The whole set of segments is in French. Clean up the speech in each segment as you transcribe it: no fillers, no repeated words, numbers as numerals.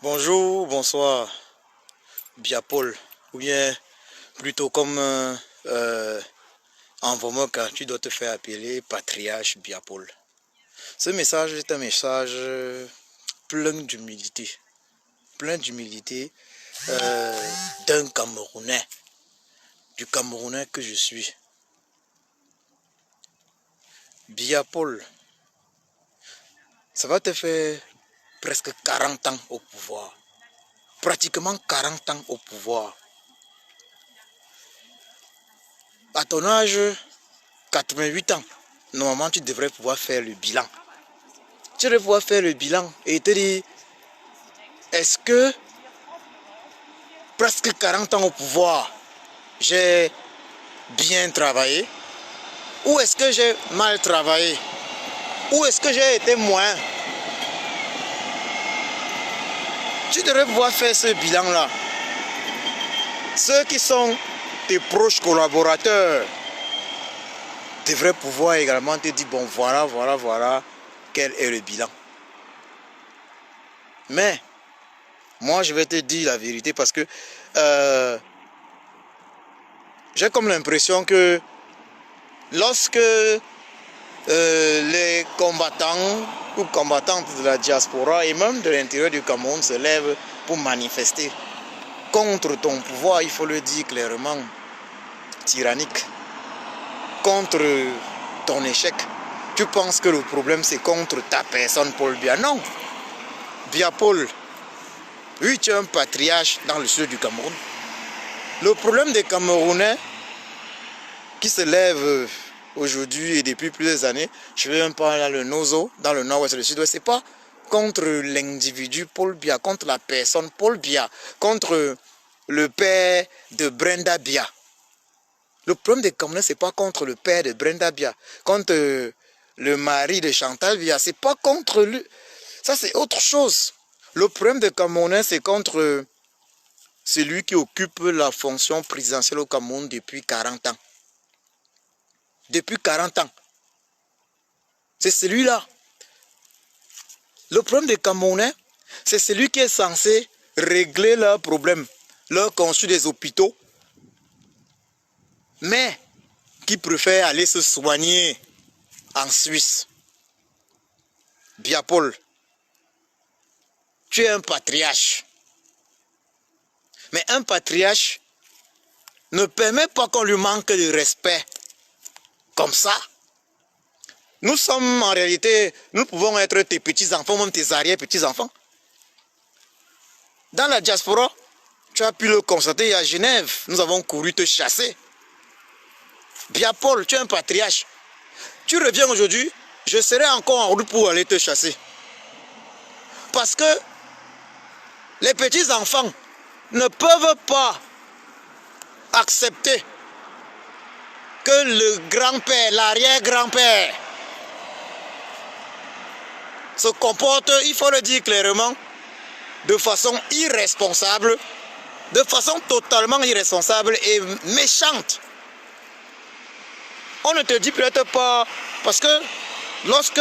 Bonjour, bonsoir, Biapol, ou bien plutôt comme en Vomoka, tu dois te faire appeler Patriarche Biapol. Ce message est un message plein d'humilité d'un Camerounais, du Camerounais que je suis. Biapol, ça va te faire presque 40 ans au pouvoir, pratiquement 40 ans au pouvoir. À ton âge, 88 ans, normalement tu devrais pouvoir faire le bilan. Tu devrais pouvoir faire le bilan et te dire, est-ce que presque 40 ans au pouvoir, j'ai bien travaillé? Ou est-ce que j'ai mal travaillé? Ou est-ce que j'ai été moins? Tu devrais pouvoir faire ce bilan-là. Ceux qui sont tes proches collaborateurs devraient pouvoir également te dire, bon voilà, quel est le bilan. Mais, moi je vais te dire la vérité parce que j'ai comme l'impression que lorsque les combattants ou combattantes de la diaspora et même de l'intérieur du Cameroun se lèvent pour manifester contre ton pouvoir, il faut le dire clairement, tyrannique, contre ton échec. Tu penses que le problème c'est contre ta personne, Paul Biya? Non. Biya Paul, oui, tu es un patriarche dans le sud du Cameroun. Le problème des Camerounais qui se lèvent aujourd'hui et depuis plusieurs années, je vais même pas dans le Nozo, dans le nord-ouest et le sud-ouest, c'est pas contre l'individu Paul Biya, contre la personne Paul Biya, contre le père de Brenda Biya. Le problème des Camerounais, c'est pas contre le père de Brenda Biya, contre le mari de Chantal Biya, c'est pas contre lui. Ça, c'est autre chose. Le problème des Camerounais, c'est contre celui qui occupe la fonction présidentielle au Cameroun depuis 40 ans. Depuis 40 ans. C'est celui-là. Le problème des Camerounais, c'est celui qui est censé régler leurs problèmes, leur construire des hôpitaux, mais qui préfère aller se soigner en Suisse. Biya Paul, tu es un patriarche. Mais un patriarche ne permet pas qu'on lui manque de respect comme ça. Nous sommes en réalité, nous pouvons être tes petits-enfants, même tes arrière-petits-enfants. Dans la diaspora, tu as pu le constater, à Genève, nous avons couru te chasser. Biya Paul, tu es un patriarche. Tu reviens aujourd'hui, je serai encore en route pour aller te chasser. Parce que les petits-enfants ne peuvent pas accepter que le grand-père, l'arrière-grand-père se comporte, il faut le dire clairement, de façon irresponsable, de façon totalement irresponsable et méchante. On ne te dit peut-être pas, parce que lorsque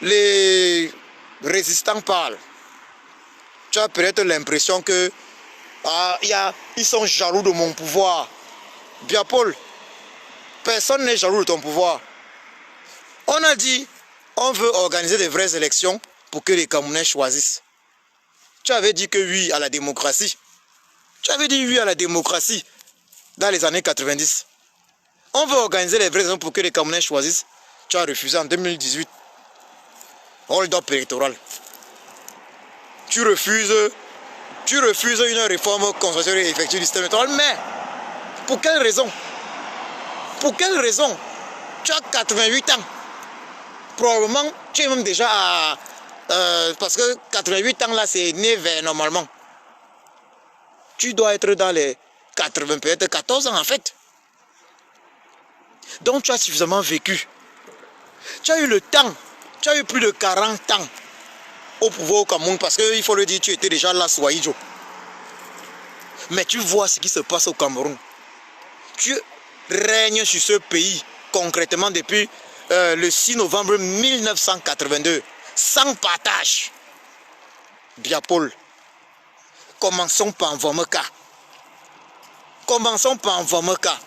les résistants parlent, tu as peut-être l'impression que ils sont jaloux de mon pouvoir. Biya Paul, personne n'est jaloux de ton pouvoir. On a dit, on veut organiser des vraies élections pour que les Camerounais choisissent. Tu avais dit que oui à la démocratie. Tu avais dit oui à la démocratie dans les années 90. On veut organiser les vraies élections pour que les Camerounais choisissent. Tu as refusé en 2018. Hold-up électoral. Tu refuses une réforme constitutionnelle et effective du système électoral. Mais, pour quelle raison? Pour quelle raison? Tu as 88 ans. Probablement, tu es même déjà à... parce que 88 ans là, c'est né vers normalement. Tu dois être dans les 80, peut-être 14 ans en fait. Donc tu as suffisamment vécu. Tu as eu le temps. Tu as eu plus de 40 ans au pouvoir au Cameroun parce qu'il faut le dire, tu étais déjà là, Swahili. Mais tu vois ce qui se passe au Cameroun. Tu règnes sur ce pays concrètement depuis le 6 novembre 1982, sans partage. Biapol. Commençons par Nvomeka. Commençons par Nvomeka.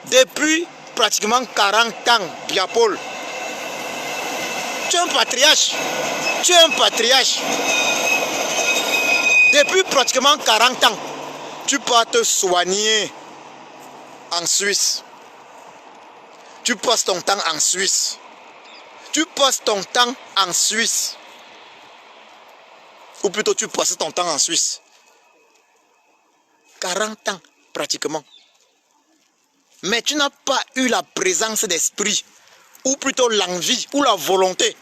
Depuis pratiquement 40 ans, Biapol. Tu es un patriarche. Tu es un patriarche. Depuis pratiquement 40 ans, tu peux te soigner en Suisse. Tu passes ton temps en Suisse. Tu passes ton temps en Suisse. Ou plutôt tu passes ton temps en Suisse. 40 ans pratiquement. Mais tu n'as pas eu la présence d'esprit, ou plutôt l'envie, ou la volonté,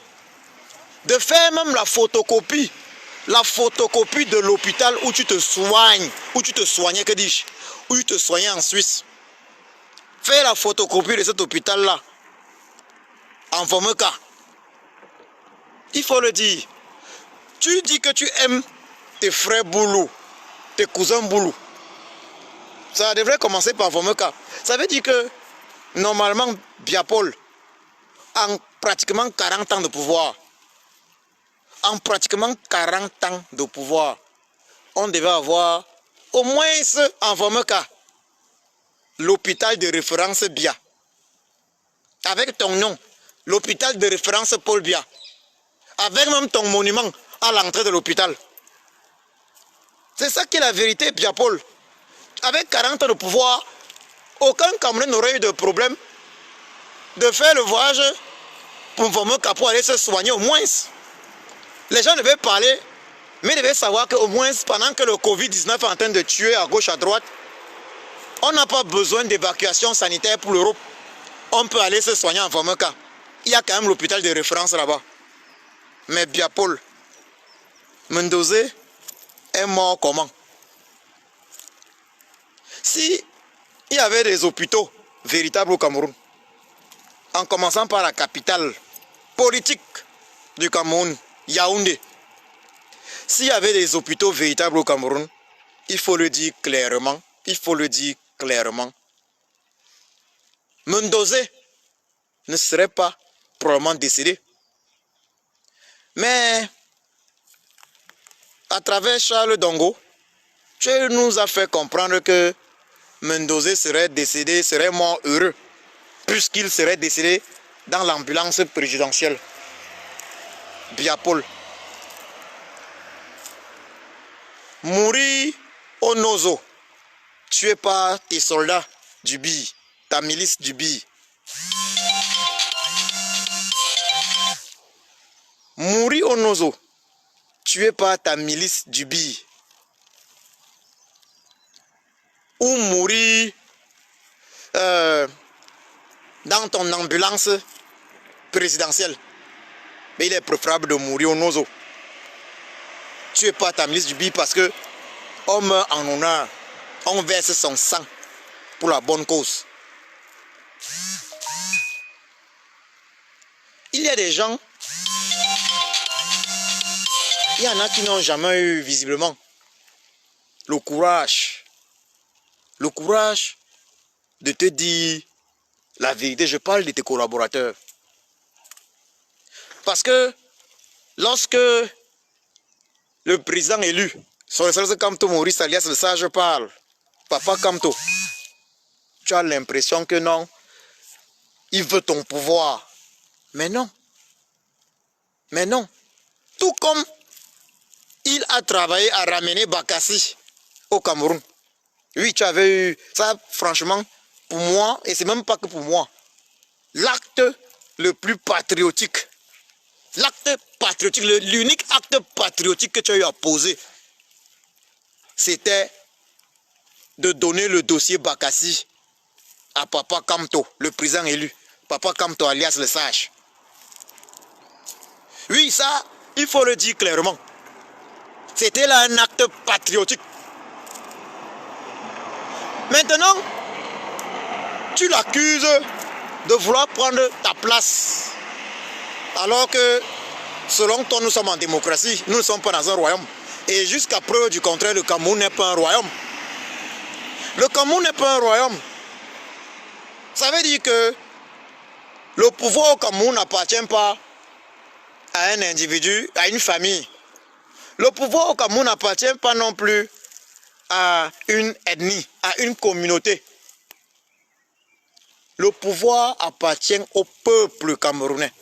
de faire même la photocopie de l'hôpital où tu te soignes, où tu te soignais, que dis-je, où tu te soignais en Suisse. Fais la photocopie de cet hôpital-là, en Nvomeka. Il faut le dire. Tu dis que tu aimes tes frères Boulou, tes cousins Boulou. Ça devrait commencer par Nvomeka. Ça veut dire que, normalement, Biapol, en pratiquement 40 ans de pouvoir, on devait avoir au moins en Nvomeka l'hôpital de référence Bia. Avec ton nom, l'hôpital de référence Paul Bia. Avec même ton monument à l'entrée de l'hôpital. C'est ça qui est la vérité, Biapol. Avec 40 ans de pouvoir, aucun Camerounais n'aurait eu de problème de faire le voyage pour Nvomeka pour aller se soigner au moins. Les gens devaient parler, mais devaient savoir qu'au moins pendant que le Covid-19 est en train de tuer à gauche, à droite, on n'a pas besoin d'évacuation sanitaire pour l'Europe. On peut aller se soigner en Nvomeka. Il y a quand même l'hôpital de référence là-bas. Mais Biapol, Mendozé est mort comment? Si il y avait des hôpitaux véritables au Cameroun, en commençant par la capitale politique du Cameroun, Yaoundé, s'il y avait des hôpitaux véritables au Cameroun, il faut le dire clairement, Mendozé ne serait pas probablement décédé. Mais à travers Charles Dongo, tu nous as fait comprendre que Mendozé serait décédé, serait mort heureux, puisqu'il serait décédé dans l'ambulance présidentielle. Biapol. Mourir au Nozo, tué par tes soldats du BI, ta milice du BI. Mourir au Nozo, tué par ta milice du BI. Ou mourir dans ton ambulance présidentielle. Mais il est préférable de mourir au Nozo. Tué par ta milice du BI parce que on meurt en honneur. On verse son sang pour la bonne cause. Il y a des gens, il y en a qui n'ont jamais eu visiblement le courage de te dire la vérité. Je parle de tes collaborateurs. Parce que lorsque le président élu, son excellence Kamto Maurice alias le sage parle, Papa Kamto, tu as l'impression que non, il veut ton pouvoir. Mais non. Mais non. Tout comme il a travaillé à ramener Bakassi au Cameroun. Oui, tu avais eu ça, franchement, pour moi, et c'est même pas que pour moi, l'acte le plus patriotique, l'unique acte patriotique que tu as eu à poser, c'était de donner le dossier Bakassi à Papa Kamto, le président élu. Papa Kamto alias le sage. Oui, ça, il faut le dire clairement. C'était là un acte patriotique. Maintenant, tu l'accuses de vouloir prendre ta place. Alors que, selon toi, nous sommes en démocratie, nous ne sommes pas dans un royaume. Et jusqu'à preuve du contraire, le Cameroun n'est pas un royaume. Le Cameroun n'est pas un royaume. Ça veut dire que le pouvoir au Cameroun n'appartient pas à un individu, à une famille Le pouvoir au Cameroun n'appartient pas non plus à une ethnie, à une communauté. Le pouvoir appartient au peuple camerounais,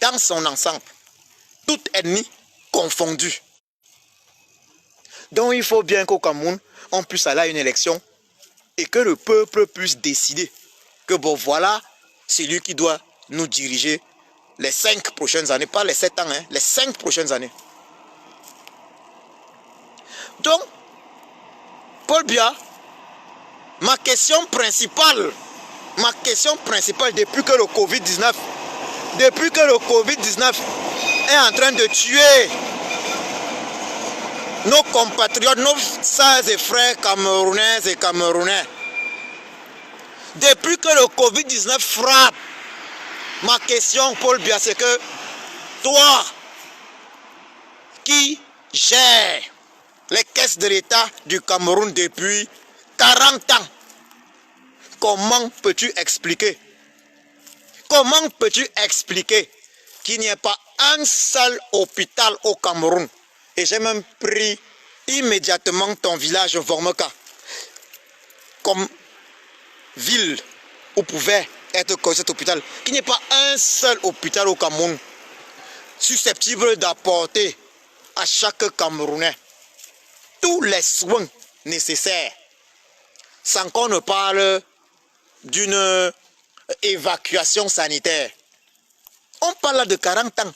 dans son ensemble, toute ethnie confondue. Donc il faut bien qu'au Cameroun, on puisse aller à une élection et que le peuple puisse décider que bon voilà, c'est lui qui doit nous diriger les 5 prochaines années, pas les 7 ans, hein, les 5 prochaines années. Donc, Paul Biya, ma question principale depuis que le Covid-19 est en train de tuer nos compatriotes, nos sœurs et frères camerounaises et camerounais, depuis que le Covid-19 frappe, ma question, Paul Biya, c'est que toi qui gères les caisses de l'État du Cameroun depuis 40 ans, comment peux-tu expliquer qu'il n'y ait pas un seul hôpital au Cameroun? Et j'ai même pris immédiatement ton village Vormoka comme ville où pouvait être construit cet hôpital. Qu'il n'y ait pas un seul hôpital au Cameroun susceptible d'apporter à chaque Camerounais tous les soins nécessaires, sans qu'on ne parle d'une évacuation sanitaire. On parle là de 40 ans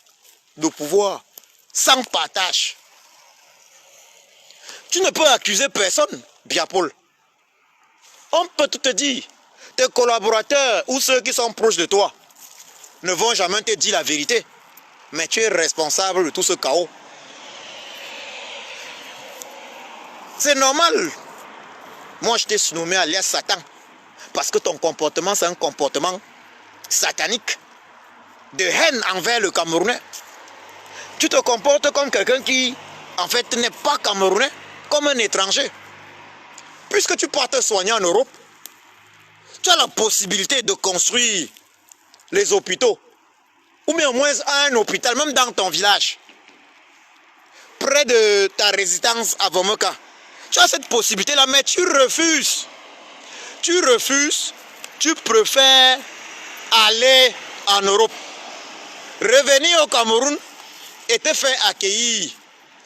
de pouvoir sans partage. Tu ne peux accuser personne, Biya Paul. On peut tout te dire. Tes collaborateurs ou ceux qui sont proches de toi ne vont jamais te dire la vérité. Mais tu es responsable de tout ce chaos. C'est normal. Moi, je t'ai surnommé alias Satan. Parce que ton comportement, c'est un comportement satanique. De haine envers le Camerounais. Tu te comportes comme quelqu'un qui, en fait, n'est pas Camerounais, comme un étranger. Puisque tu pars te soigner en Europe, tu as la possibilité de construire les hôpitaux. Ou bien au moins un hôpital, même dans ton village. Près de ta résidence à Vormoka. Tu as cette possibilité-là, mais tu refuses. Tu refuses, tu préfères aller en Europe. Revenir au Cameroun et te faire accueillir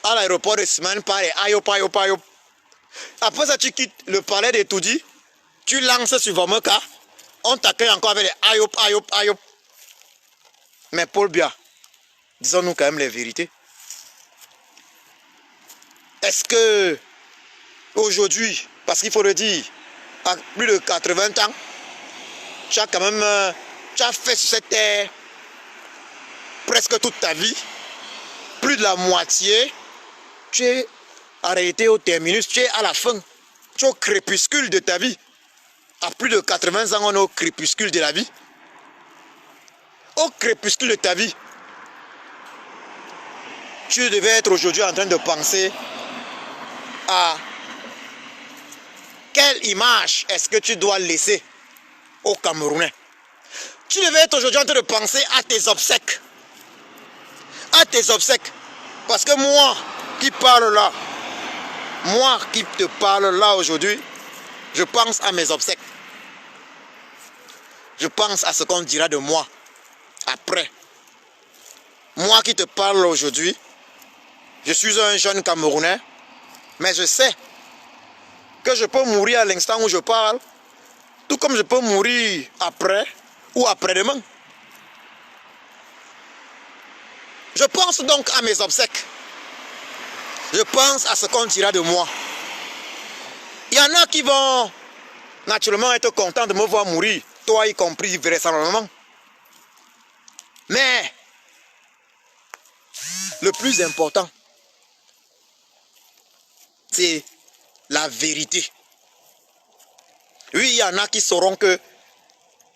à l'aéroport de Simane par les Ayop. Après ça, tu quittes le palais de Toudi, tu lances sur Vormoka, on t'accueille encore avec les Ayop. Mais Paul Biya, disons-nous quand même les vérités. Est-ce que aujourd'hui, parce qu'il faut le dire, à plus de 80 ans, tu as quand même tu as fait sur cette terre presque toute ta vie, plus de la moitié, tu es en réalité au terminus, tu es à la fin, tu es au crépuscule de ta vie. À plus de 80 ans, on est au crépuscule de la vie. Au crépuscule de ta vie, tu devais être aujourd'hui en train de penser à quelle image est-ce que tu dois laisser aux Camerounais. Tu devais être aujourd'hui en train de penser à tes obsèques. À tes obsèques. Parce que moi qui parle là, moi qui te parle là aujourd'hui, je pense à mes obsèques. Je pense à ce qu'on dira de moi après. Moi qui te parle aujourd'hui, je suis un jeune Camerounais, mais je sais que je peux mourir à l'instant où je parle, tout comme je peux mourir après ou après-demain. Je pense donc à mes obsèques. Je pense à ce qu'on dira de moi. Il y en a qui vont naturellement être contents de me voir mourir, toi y compris vraisemblablement. Mais le plus important, c'est la vérité. Oui, il y en a qui sauront que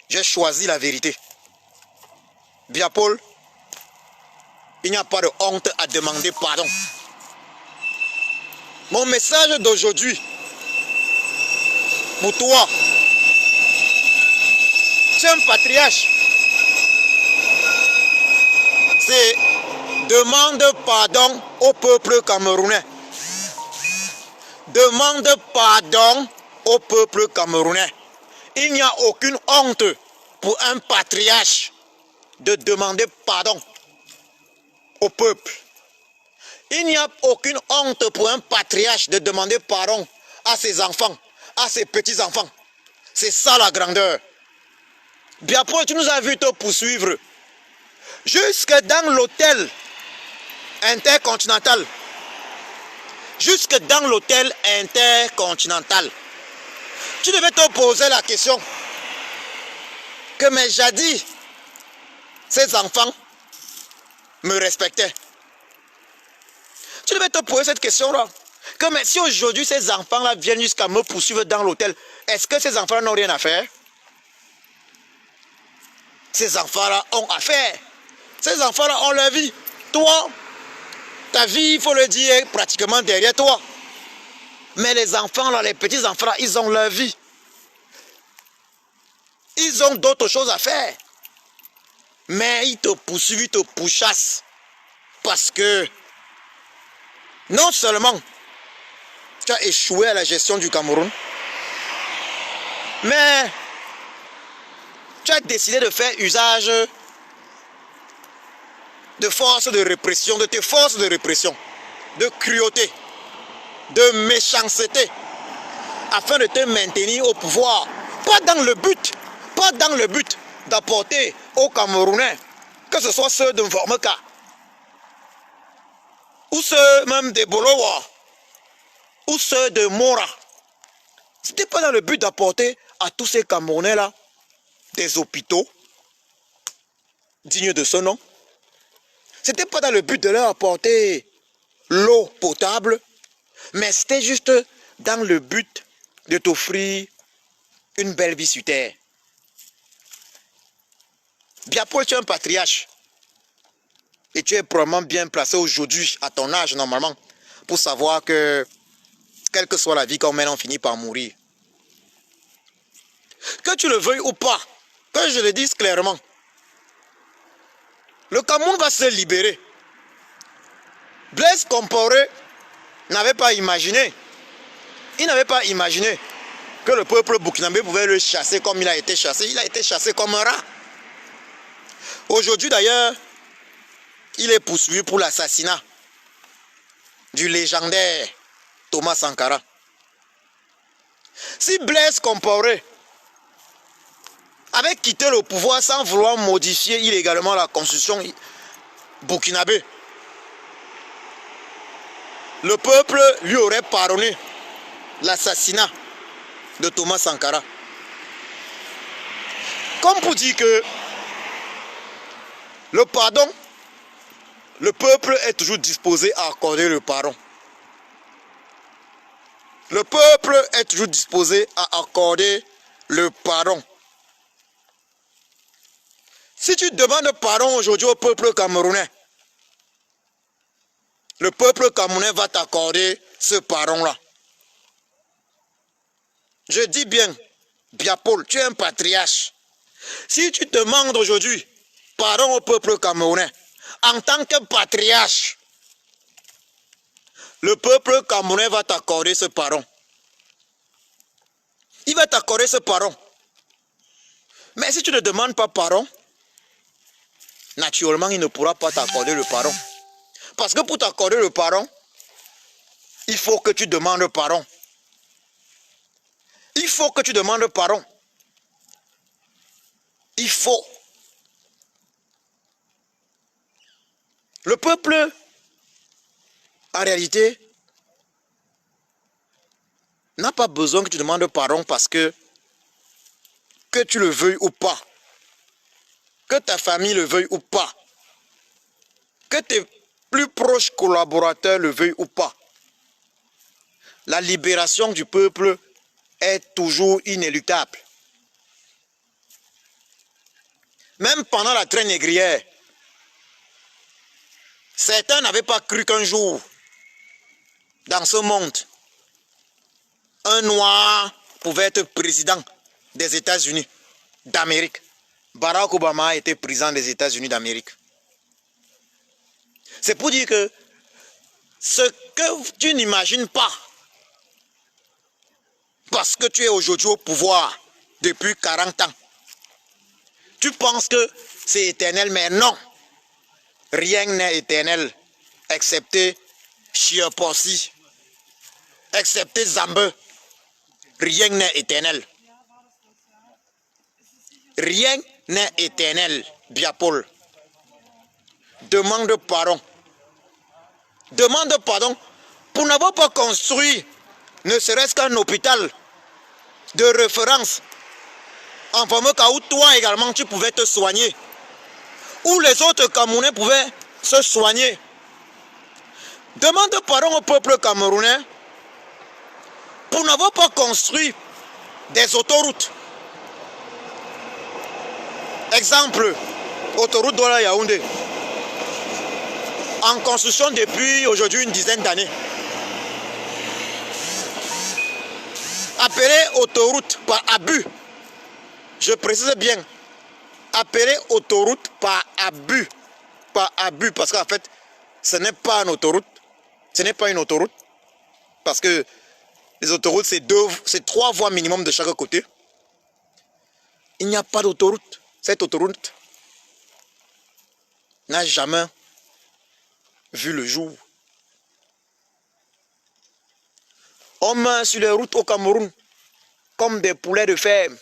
j'ai choisi la vérité. Biya Paul, il n'y a pas de honte à demander pardon. Mon message d'aujourd'hui, pour toi, c'est un patriarche. C'est demande pardon au peuple camerounais. Demande pardon au peuple camerounais. Il n'y a aucune honte pour un patriarche de demander pardon au peuple. Il n'y a aucune honte pour un patriarche de demander pardon à ses enfants, à ses petits-enfants. C'est ça la grandeur. Biapo, tu nous as vu te poursuivre jusque dans l'hôtel intercontinental. Jusque dans l'hôtel intercontinental. Tu devais te poser la question que mais jadis, ces enfants me respectaient. Tu devais te poser cette question-là. Que mais si aujourd'hui ces enfants-là viennent jusqu'à me poursuivre dans l'hôtel, est-ce que ces enfants n'ont rien à faire? Ces enfants-là ont affaire. Ces enfants-là ont leur vie. Toi, ta vie, il faut le dire, est pratiquement derrière toi. Mais les enfants-là, les petits-enfants-là, ils ont leur vie. Ils ont d'autres choses à faire. Mais ils te poursuivent, ils te pourchassent. Parce que non seulement tu as échoué à la gestion du Cameroun, mais tu as décidé de faire usage de forces de répression, de tes forces de répression, de cruauté, de méchanceté, afin de te maintenir au pouvoir. Pas dans le but d'apporter aux Camerounais, que ce soit ceux de Vormeka, ou ceux même de Bolowa, ou ceux de Mora. Ce n'était pas dans le but d'apporter à tous ces Camerounais-là des hôpitaux dignes de ce nom. Ce n'était pas dans le but de leur apporter l'eau potable, mais c'était juste dans le but de t'offrir une belle vie sur terre. Biapo, tu es un patriarche. Et tu es probablement bien placé aujourd'hui, à ton âge normalement, pour savoir que, quelle que soit la vie qu'on mène, on finit par mourir. Que tu le veuilles ou pas, que je le dise clairement, le Cameroun va se libérer. Blaise Compaoré n'avait pas imaginé, il n'avait pas imaginé que le peuple burkinabé pouvait le chasser comme il a été chassé. Il a été chassé comme un rat. Aujourd'hui d'ailleurs, il est poursuivi pour l'assassinat du légendaire Thomas Sankara. Si Blaise Compaoré avait quitté le pouvoir sans vouloir modifier illégalement la constitution burkinabé, le peuple lui aurait pardonné l'assassinat de Thomas Sankara. Comme pour dire que le pardon, le peuple est toujours disposé à accorder le pardon. Le peuple est toujours disposé à accorder le pardon. Si tu demandes pardon aujourd'hui au peuple camerounais, le peuple camerounais va t'accorder ce pardon-là. Je dis bien, Biapol, tu es un patriarche. Si tu demandes aujourd'hui pardon au peuple camerounais, en tant que patriarche, le peuple camerounais va t'accorder ce pardon. Il va t'accorder ce pardon. Mais si tu ne demandes pas pardon, naturellement, il ne pourra pas t'accorder le pardon. Parce que pour t'accorder le pardon, il faut que tu demandes pardon. Il faut que tu demandes pardon. Il faut. Le peuple, en réalité, n'a pas besoin que tu demandes pardon parce que tu le veuilles ou pas, que ta famille le veuille ou pas, que tes plus proches collaborateurs le veuillent ou pas. La libération du peuple est toujours inéluctable. Même pendant la traite négrière, certains n'avaient pas cru qu'un jour, dans ce monde, un noir pouvait être président des États-Unis d'Amérique. Barack Obama a été président des États-Unis d'Amérique. C'est pour dire que ce que tu n'imagines pas, parce que tu es aujourd'hui au pouvoir depuis 40 ans, tu penses que c'est éternel, mais non. Rien n'est éternel, excepté Chiapossi, excepté Zambe. Rien n'est éternel. Rien n'est éternel, Biapol. Demande pardon. Demande pardon pour n'avoir pas construit, ne serait-ce qu'un hôpital de référence, en fameux cas où toi également tu pouvais te soigner, où les autres Camerounais pouvaient se soigner. Demande pardon au peuple camerounais pour n'avoir pas construit des autoroutes. Exemple, autoroute Douala-Yaoundé, en construction depuis aujourd'hui une dizaine d'années. Appelée autoroute par abus. Je précise bien, appelée autoroute par abus. Par abus, parce qu'en fait, ce n'est pas une autoroute. Ce n'est pas une autoroute. Parce que les autoroutes, c'est 3 voies minimum de chaque côté. Il n'y a pas d'autoroute. Cette autoroute n'a jamais vu le jour. On meurt sur les routes au Cameroun comme des poulets de ferme.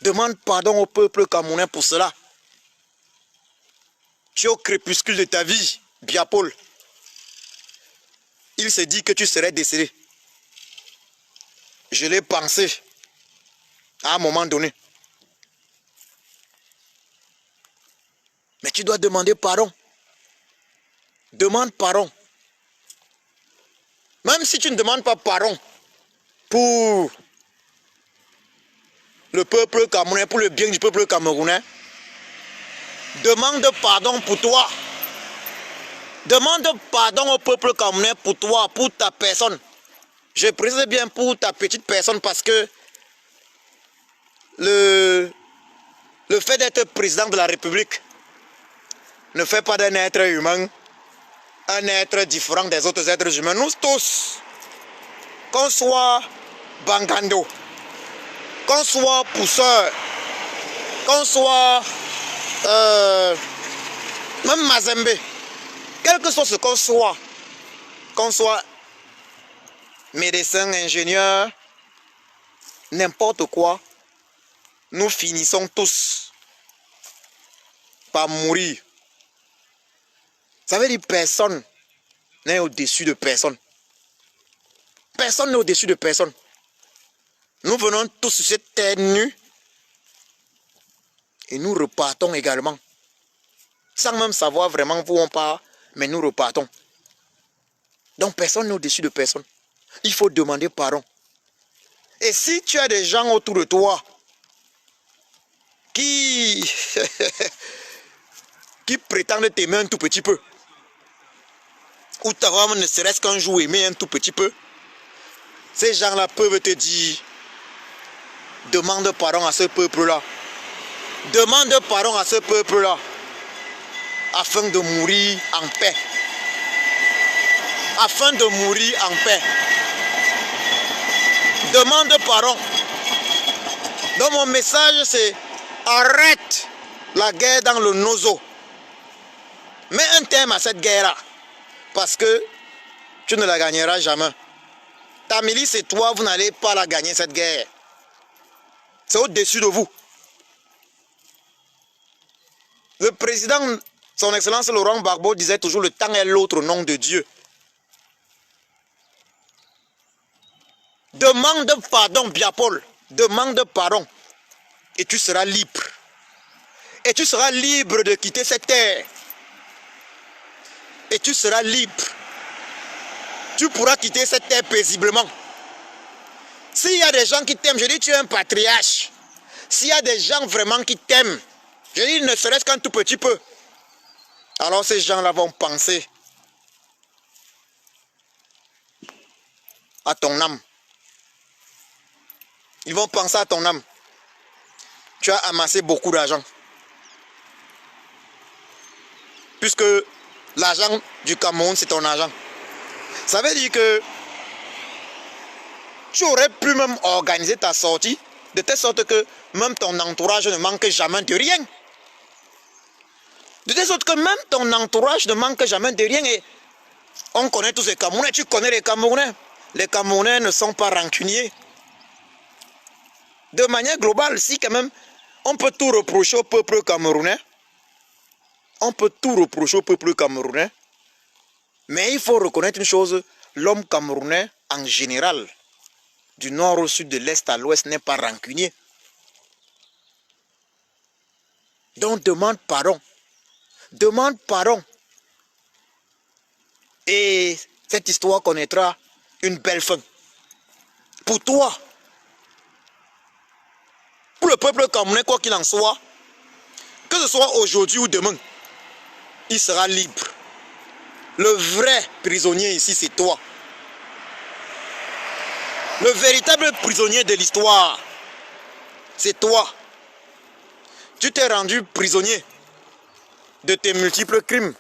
Demande pardon au peuple camerounais pour cela. Tu es au crépuscule de ta vie, Biapol. Il s'est dit que tu serais décédé. Je l'ai pensé à un moment donné. Mais tu dois demander pardon. Demande pardon. Même si tu ne demandes pas pardon pour le peuple camerounais, pour le bien du peuple camerounais, demande pardon pour toi. Demande pardon au peuple camerounais pour toi, pour ta personne. Je précise bien pour ta petite personne parce que le fait d'être président de la République ne fait pas d'un être humain un être différent des autres êtres humains. Nous tous, qu'on soit Bangando, qu'on soit pousseur, qu'on soit même Mazembe, quel que soit ce qu'on soit médecin, ingénieur, n'importe quoi, nous finissons tous par mourir. Ça veut dire personne n'est au-dessus de personne. Personne n'est au-dessus de personne. Nous venons tous sur cette terre nue et nous repartons également. Sans même savoir vraiment où on part, mais nous repartons. Donc personne n'est au-dessus de personne. Il faut demander pardon. Et si tu as des gens autour de toi qui prétendent t'aimer un tout petit peu, ou t'avoir ne serait-ce qu'un jour aimé un tout petit peu, ces gens-là peuvent te dire, demande pardon à ce peuple-là. Demande pardon à ce peuple-là, afin de mourir en paix. Afin de mourir en paix. Demande pardon. Donc mon message c'est, arrête la guerre dans le nozo. Mets un terme à cette guerre-là. Parce que tu ne la gagneras jamais. Ta milice et toi, vous n'allez pas la gagner cette guerre. C'est au-dessus de vous. Le président, son excellence Laurent Gbagbo disait toujours, le temps est l'autre nom de Dieu. Demande pardon, Biapol. Demande pardon. Et tu seras libre. Et tu seras libre de quitter cette terre. Et tu seras libre. Tu pourras quitter cette terre paisiblement. S'il y a des gens qui t'aiment, je dis tu es un patriarche. S'il y a des gens vraiment qui t'aiment, je dis ne serait-ce qu'un tout petit peu, alors ces gens-là vont penser à ton âme. Ils vont penser à ton âme. Tu as amassé beaucoup d'argent. Puisque L'argent du Cameroun, c'est ton argent. Ça veut dire que tu aurais pu même organiser ta sortie de telle sorte que même ton entourage ne manque jamais de rien. De telle sorte que même ton entourage ne manque jamais de rien. Et on connaît tous les Camerounais, tu connais les Camerounais. Les Camerounais ne sont pas rancuniers. De manière globale, si quand même on peut tout reprocher au peuple camerounais, on peut tout reprocher au peuple camerounais, mais il faut reconnaître une chose, l'homme camerounais en général, du nord au sud, de l'est à l'ouest, n'est pas rancunier. Donc demande pardon. Demande pardon. Et cette histoire connaîtra une belle fin. Pour toi, pour le peuple camerounais, quoi qu'il en soit, que ce soit aujourd'hui ou demain, il sera libre. Le vrai prisonnier ici, c'est toi. Le véritable prisonnier de l'histoire, c'est toi. Tu t'es rendu prisonnier de tes multiples crimes.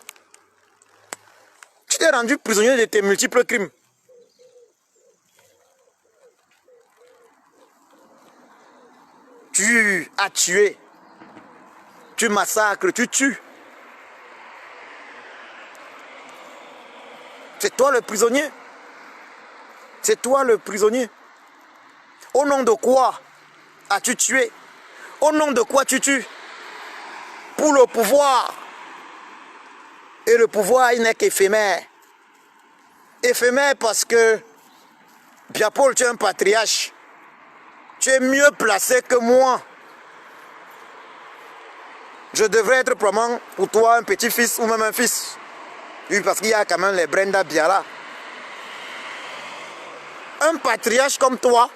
Tu t'es rendu prisonnier de tes multiples crimes. Tu as tué. Tu massacres, tu tues. C'est toi le prisonnier. C'est toi le prisonnier. Au nom de quoi as-tu tué? Au nom de quoi tu tues? Pour le pouvoir. Et le pouvoir, il n'est qu'éphémère. Éphémère parce que, Biapol, tu es un patriarche. Tu es mieux placé que moi. Je devrais être probablement pour toi un petit-fils ou même un fils. Oui, parce qu'il y a quand même les Brenda Biala. Un patriarche comme toi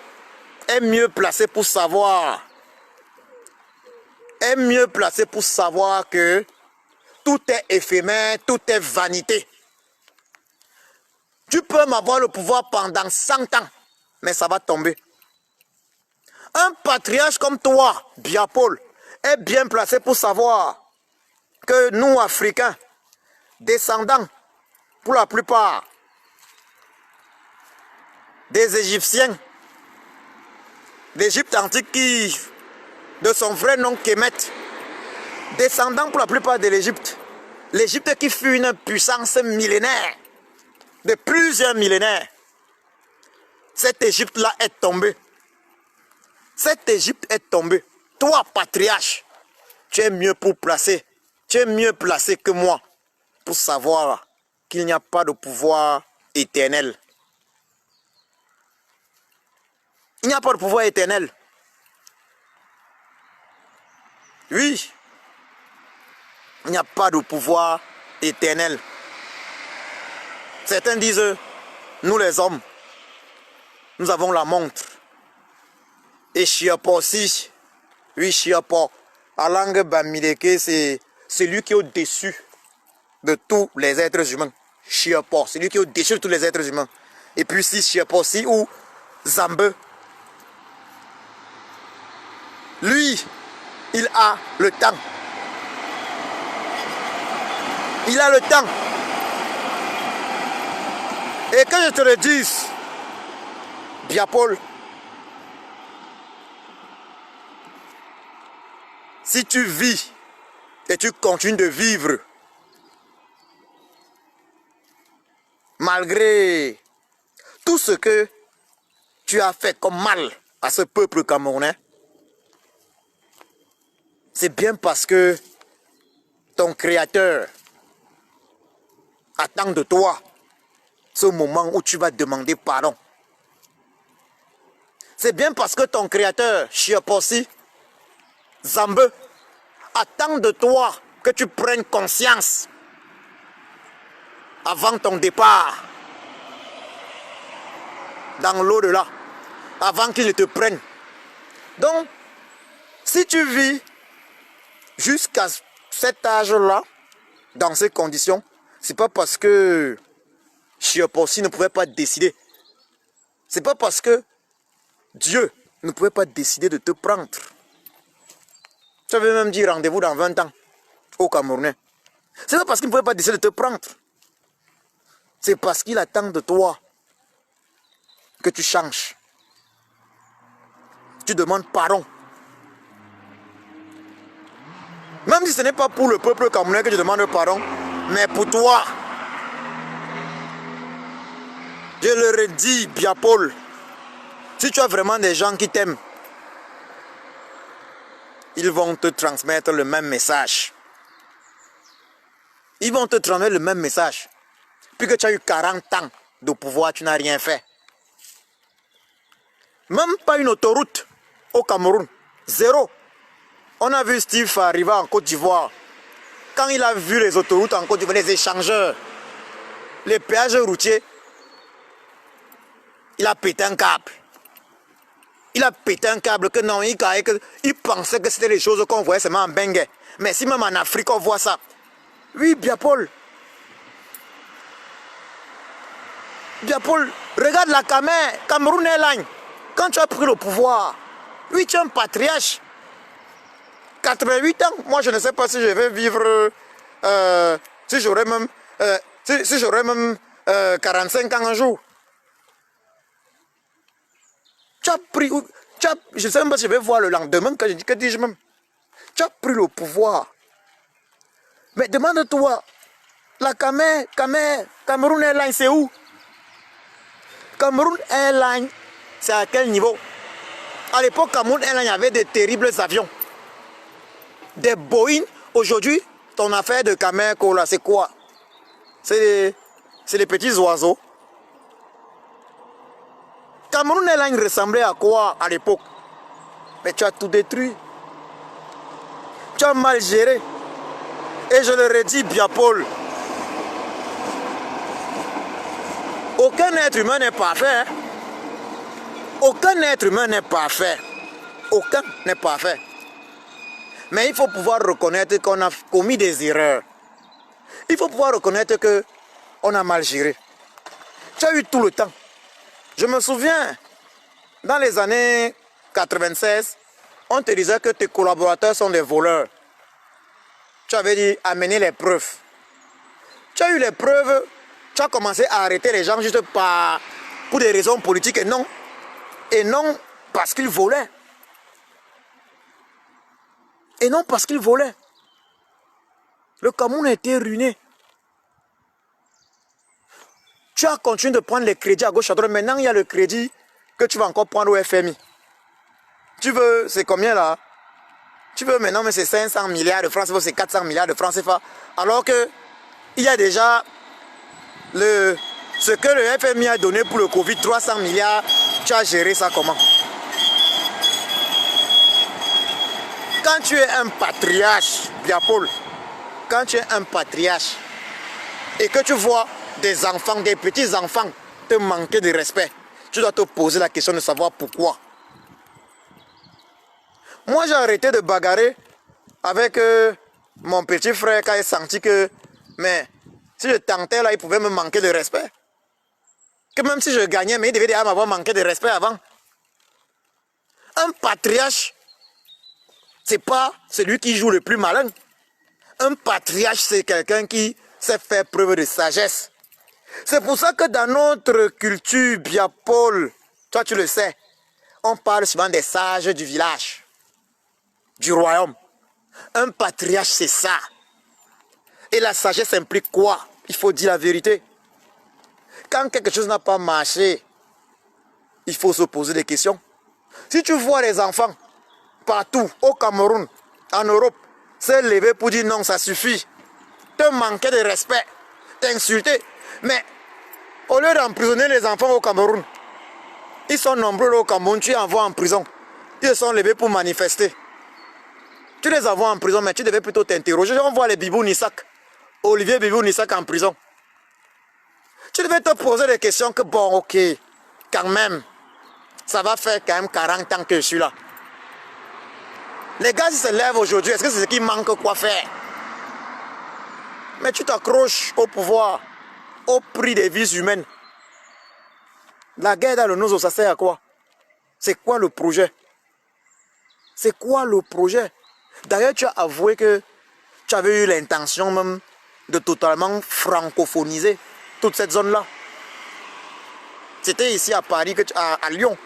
est mieux placé pour savoir. Est mieux placé pour savoir que tout est éphémère, tout est vanité. Tu peux m'avoir le pouvoir pendant 100 ans, mais ça va tomber. Un patriarche comme toi, Biapol, est bien placé pour savoir que nous, Africains, descendants, pour la plupart, des Égyptiens, d'Égypte antique qui, de son vrai nom Kémet, descendants pour la plupart de l'Égypte, l'Égypte qui fut une puissance millénaire, de plusieurs millénaires, cette Égypte-là est tombée. Cette Égypte est tombée. Toi, patriarche, tu es mieux pour placer, tu es mieux placé que moi pour savoir qu'il n'y a pas de pouvoir éternel. Il n'y a pas de pouvoir éternel. Oui, il n'y a pas de pouvoir éternel. Certains disent, nous les hommes, nous avons la montre. Et Chiapa aussi, oui Chiapa, à langue bamileke, c'est celui qui est au-dessus de tous les êtres humains. Chiapa, celui qui est au-dessus de tous les êtres humains. Et puis si Chiapa aussi, ou Zambe, lui, il a le temps. Il a le temps. Et que je te le dise, Biapol, si tu vis et tu continues de vivre, malgré tout ce que tu as fait comme mal à ce peuple camerounais, c'est bien parce que ton Créateur attend de toi ce moment où tu vas demander pardon. C'est bien parce que ton Créateur, Chiapossi, Zambe, attend de toi que tu prennes conscience avant ton départ dans l'au-delà, avant qu'il ne te prenne. Donc, si tu vis jusqu'à cet âge-là, dans ces conditions, c'est pas parce que Chiapossi ne pouvait pas décider. C'est pas parce que Dieu ne pouvait pas décider de te prendre. Tu avais même dit rendez-vous dans 20 ans au Camerounais. C'est pas parce qu'il ne pouvait pas décider de te prendre. C'est parce qu'il attend de toi que tu changes. Tu demandes pardon. Même si ce n'est pas pour le peuple camerounais que je demande pardon, mais pour toi. Je le redis, Biapol, si tu as vraiment des gens qui t'aiment, ils vont te transmettre le même message. Ils vont te transmettre le même message. Puis que tu as eu 40 ans de pouvoir, tu n'as rien fait. Même pas une autoroute au Cameroun. Zéro. On a vu Steve arriver en Côte d'Ivoire. Quand il a vu les autoroutes en Côte d'Ivoire, les échangeurs, les péages routiers, il a pété un câble. Il a pété un câble que non, il pensait que c'était les choses qu'on voyait seulement en Bengue. Mais si même en Afrique on voit ça. Oui, Biapol. Biapol, regarde la Cameroun Airlines. Quand tu as pris le pouvoir, oui, tu es un patriarche. 88 ans, moi je ne sais pas si je vais vivre, si j'aurais même, si j'aurais même 45 ans un jour. Tu as pris, je ne sais même pas si je vais voir le lendemain, que dis-je même. Tu as pris le pouvoir. Mais demande-toi, la Cameroun Airlines, c'est où? Cameroun Airlines, c'est à quel niveau? À l'époque, Cameroun Airlines avait des terribles avions. Des Boeing. Aujourd'hui, ton affaire de Cameco, là, c'est quoi? C'est les petits oiseaux. Cameroun Airlines ressemblait à quoi à l'époque? Mais tu as tout détruit. Tu as mal géré. Et je le redis, Biapol. Aucun être humain n'est parfait. Hein? Aucun être humain n'est parfait. Aucun n'est parfait. Mais il faut pouvoir reconnaître qu'on a commis des erreurs. Il faut pouvoir reconnaître qu'on a mal géré. Tu as eu tout le temps. Je me souviens, dans les années 96, on te disait que tes collaborateurs sont des voleurs. Tu avais dit amener les preuves. Tu as eu les preuves, tu as commencé à arrêter les gens juste pour des raisons politiques et non parce qu'ils volaient. Et non parce qu'ils volaient. Le Cameroun a été ruiné. Tu as continué de prendre les crédits à gauche à droite. Maintenant, il y a le crédit que tu vas encore prendre au FMI. Tu veux, c'est combien là? Tu veux maintenant, mais c'est 500 milliards de francs CFA, c'est 400 milliards de francs CFA. Alors que il y a déjà ce que le FMI a donné pour le Covid, 300 milliards. Tu as géré ça comment? Quand tu es un patriarche, Biapol, quand tu es un patriarche et que tu vois des enfants, des petits-enfants te manquer de respect, tu dois te poser la question de savoir pourquoi. Moi, j'ai arrêté de bagarrer avec mon petit frère quand il a senti que, mais si je tentais là, il pouvait me manquer de respect. Que même si je gagnais, mais il devait déjà m'avoir manqué de respect avant. Un patriarche, c'est pas celui qui joue le plus malin. Un patriarche, c'est quelqu'un qui sait faire preuve de sagesse. C'est pour ça que dans notre culture, Biapol, toi tu le sais, on parle souvent des sages du village, du royaume. Un patriarche, c'est ça. Et la sagesse implique quoi? Il faut dire la vérité. Quand quelque chose n'a pas marché, il faut se poser des questions. Si tu vois les enfants partout, au Cameroun, en Europe, se lever pour dire non, ça suffit, te manquer de respect, t'insulter, mais au lieu d'emprisonner les enfants au Cameroun, ils sont nombreux au Cameroun, tu les envoies en prison. Ils se sont levés pour manifester. Tu les envoies en prison, mais tu devais plutôt t'interroger. On voit les Bibou Nissak, Olivier Bibou Nissak en prison. Tu devais te poser des questions que bon, ok, quand même, ça va faire quand même 40 ans que je suis là. Les gars, s'ils se lèvent aujourd'hui, est-ce que c'est ce qui manque quoi faire? Mais tu t'accroches au pouvoir, au prix des vies humaines. La guerre dans le Nozo, ça sert à quoi? C'est quoi le projet? C'est quoi le projet? D'ailleurs, tu as avoué que tu avais eu l'intention même de totalement francophoniser toute cette zone-là. C'était ici à Paris, à Lyon.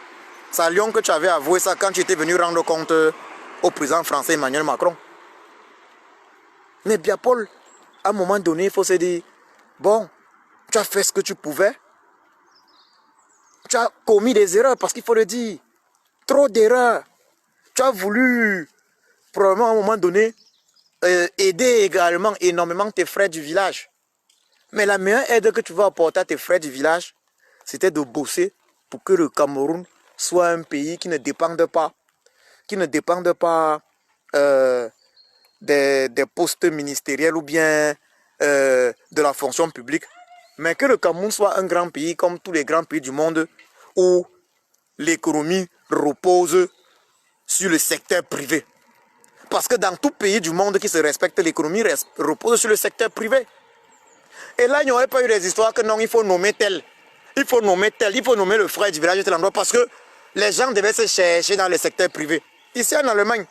C'est à Lyon que tu avais avoué ça quand tu étais venu rendre compte au président français Emmanuel Macron. Mais bien Paul, à un moment donné, il faut se dire, bon, tu as fait ce que tu pouvais. Tu as commis des erreurs, parce qu'il faut le dire. Trop d'erreurs. Tu as voulu, probablement à un moment donné, aider également énormément tes frères du village. Mais la meilleure aide que tu vas apporter à tes frères du village, c'était de bosser pour que le Cameroun soit un pays qui ne dépende pas, des postes ministériels ou bien de la fonction publique, mais que le Cameroun soit un grand pays comme tous les grands pays du monde où l'économie repose sur le secteur privé. Parce que dans tout pays du monde qui se respecte, l'économie repose sur le secteur privé. Et là, il n'y aurait pas eu des histoires que non, il faut nommer tel, il faut nommer tel, il faut nommer le frère du village de tel endroit, parce que les gens devaient se chercher dans le secteur privé. Ici en Allemagne,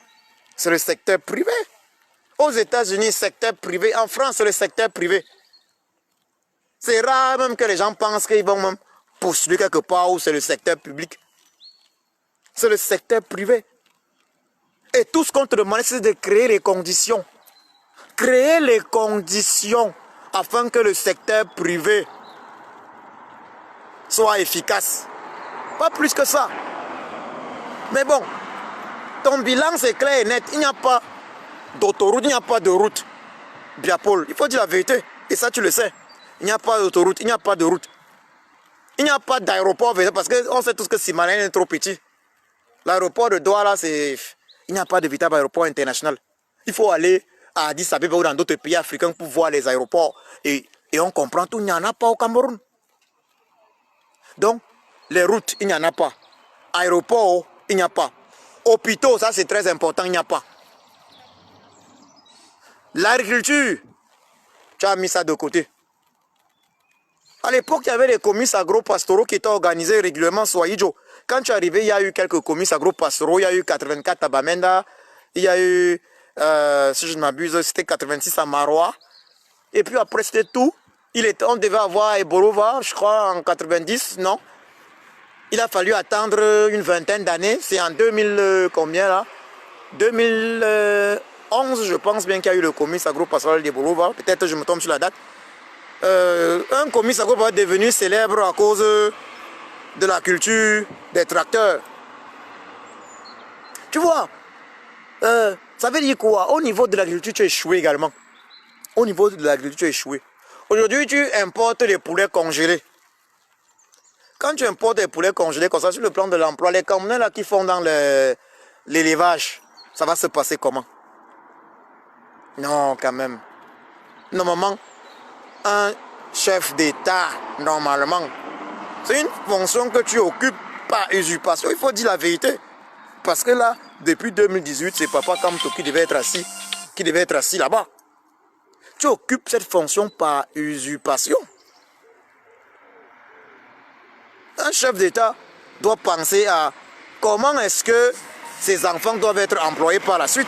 c'est le secteur privé. Aux États-Unis, secteur privé. En France, c'est le secteur privé. C'est rare même que les gens pensent qu'ils vont même postuler quelque part où c'est le secteur public. C'est le secteur privé. Et tout ce qu'on te demande, c'est de créer les conditions. Créer les conditions afin que le secteur privé soit efficace. Pas plus que ça. Mais bon, ton bilan c'est clair et net. Il n'y a pas d'autoroute, il n'y a pas de route. Bien Paul, il faut dire la vérité. Et ça tu le sais. Il n'y a pas d'autoroute, il n'y a pas de route. Il n'y a pas d'aéroport parce qu'on sait tous que Simalène est trop petit. L'aéroport de Douala, c'est... Il n'y a pas de véritable aéroport international. Il faut aller à Addis Abeba ou dans d'autres pays africains pour voir les aéroports. Et on comprend tout, il n'y en a pas au Cameroun. Donc, les routes, il n'y en a pas. Aéroports, il n'y a pas. Hôpitaux, ça c'est très important, il n'y a pas. L'agriculture, tu as mis ça de côté. À l'époque, il y avait les comices agro-pastoraux qui étaient organisés régulièrement sur Aïdjo. Quand tu es arrivé, il y a eu quelques comices agro-pastoraux. Il y a eu 84 à Bamenda. Il y a eu, si je ne m'abuse, c'était 86 à Marois. Et puis après, c'était tout. On devait avoir Eborova, je crois, en 90, non? Il a fallu attendre une vingtaine d'années. C'est en 2000, combien là? 2011, je pense bien qu'il y a eu le comice agro-pastoral d'Eborova. Peut-être je me trompe sur la date. Un comice agro est devenu célèbre à cause de la culture des tracteurs. Tu vois, ça veut dire quoi? Au niveau de l'agriculture, tu es échoué également. Au niveau de l'agriculture, tu es échoué. Aujourd'hui, tu importes les poulets congelés. Quand tu importes les poulets congelés, comme ça, sur le plan de l'emploi, les Camerounais là qui font dans l'élevage, ça va se passer comment? Non, quand même. Normalement, un chef d'État, normalement, c'est une fonction que tu occupes par usurpation. Il faut dire la vérité. Parce que là, depuis 2018, c'est Papa Kamto qui devait être assis là-bas. Tu occupes cette fonction par usurpation. Un chef d'État doit penser à comment est-ce que ses enfants doivent être employés par la suite.